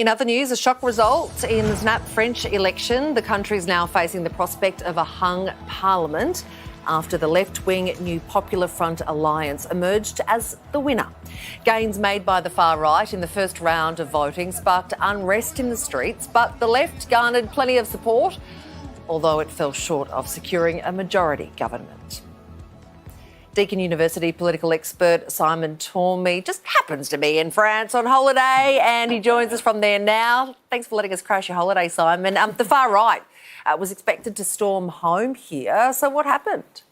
In other news, a shock result in the snap French election. The country is now facing the prospect of a hung parliament after the left-wing New Popular Front alliance emerged as the winner. Gains made by the far right in the first round of voting sparked unrest in the streets, but the left garnered plenty of support, although it fell short of securing a majority government. Deakin University political expert Simon Tormey just happens to be in France on holiday and he joins us from there now. Thanks for letting us crash your holiday, Simon. The far right was expected to storm home here. So what happened?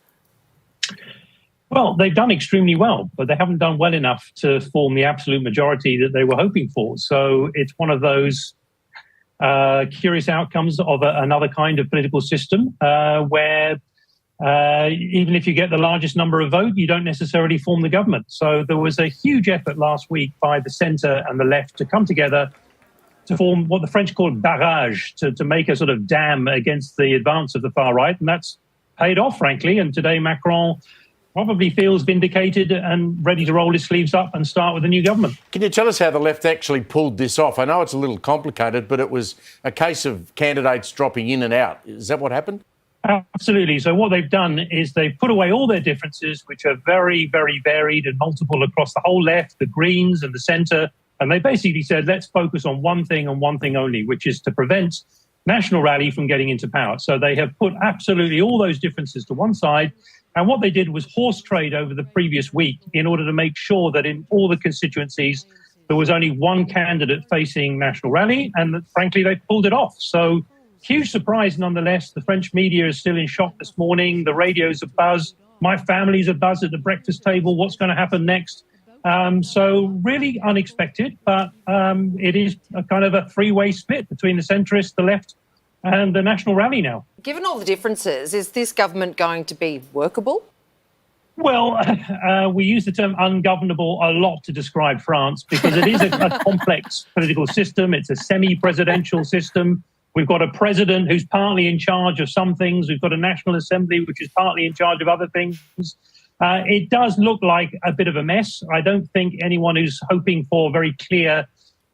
Well, they've done extremely well, but they haven't done well enough to form the absolute majority that they were hoping for. So it's one of those curious outcomes of another kind of political system where even if you get the largest number of votes, you don't necessarily form the government. So there was a huge effort last week by the centre and the left to come together to form what the French call barrage, to make a sort of dam against the advance of the far right. And that's paid off, frankly. And today Macron probably feels vindicated and ready to roll his sleeves up and start with a new government. Can you tell us how the left actually pulled this off? I know it's a little complicated, but it was a case of candidates dropping in and out. Is that what happened? Absolutely. So what they've done is they've put away all their differences, which are very, very varied and multiple across the whole left, the Greens and the centre. And they basically said, let's focus on one thing and one thing only, which is to prevent National Rally from getting into power. So they have put absolutely all those differences to one side. And what they did was horse trade over the previous week in order to make sure that in all the constituencies, there was only one candidate facing National Rally. And that, frankly, they pulled it off. So huge surprise nonetheless. The French media is still in shock this morning. The radio's abuzz. My family's abuzz at the breakfast table. What's going to happen next? So really unexpected, but it is a kind of a three-way split between the centrists, the left and the National Rally now. Given all the differences, is this government going to be workable? Well, we use the term ungovernable a lot to describe France because it is a complex political system. It's a semi-presidential system. We've got a president who's partly in charge of some things. We've got a National Assembly which is partly in charge of other things. It does look like a bit of a mess. I don't think anyone who's hoping for very clear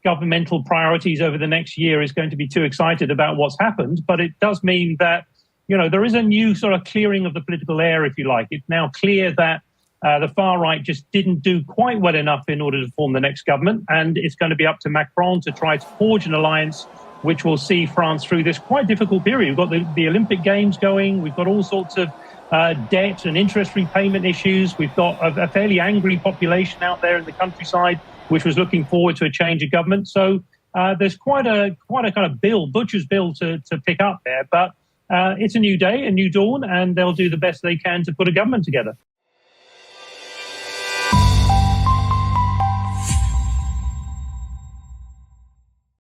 governmental priorities over the next year is going to be too excited about what's happened. But it does mean that, you know, there is a new sort of clearing of the political air, if you like. It's now clear that the far right just didn't do quite well enough in order to form the next government. And it's going to be up to Macron to try to forge an alliance which will see France through this quite difficult period. We've got the Olympic Games going. We've got all sorts of debt and interest repayment issues. We've got a fairly angry population out there in the countryside, which was looking forward to a change of government. So there's quite a kind of butcher's bill to pick up there. But it's a new day, a new dawn, and they'll do the best they can to put a government together.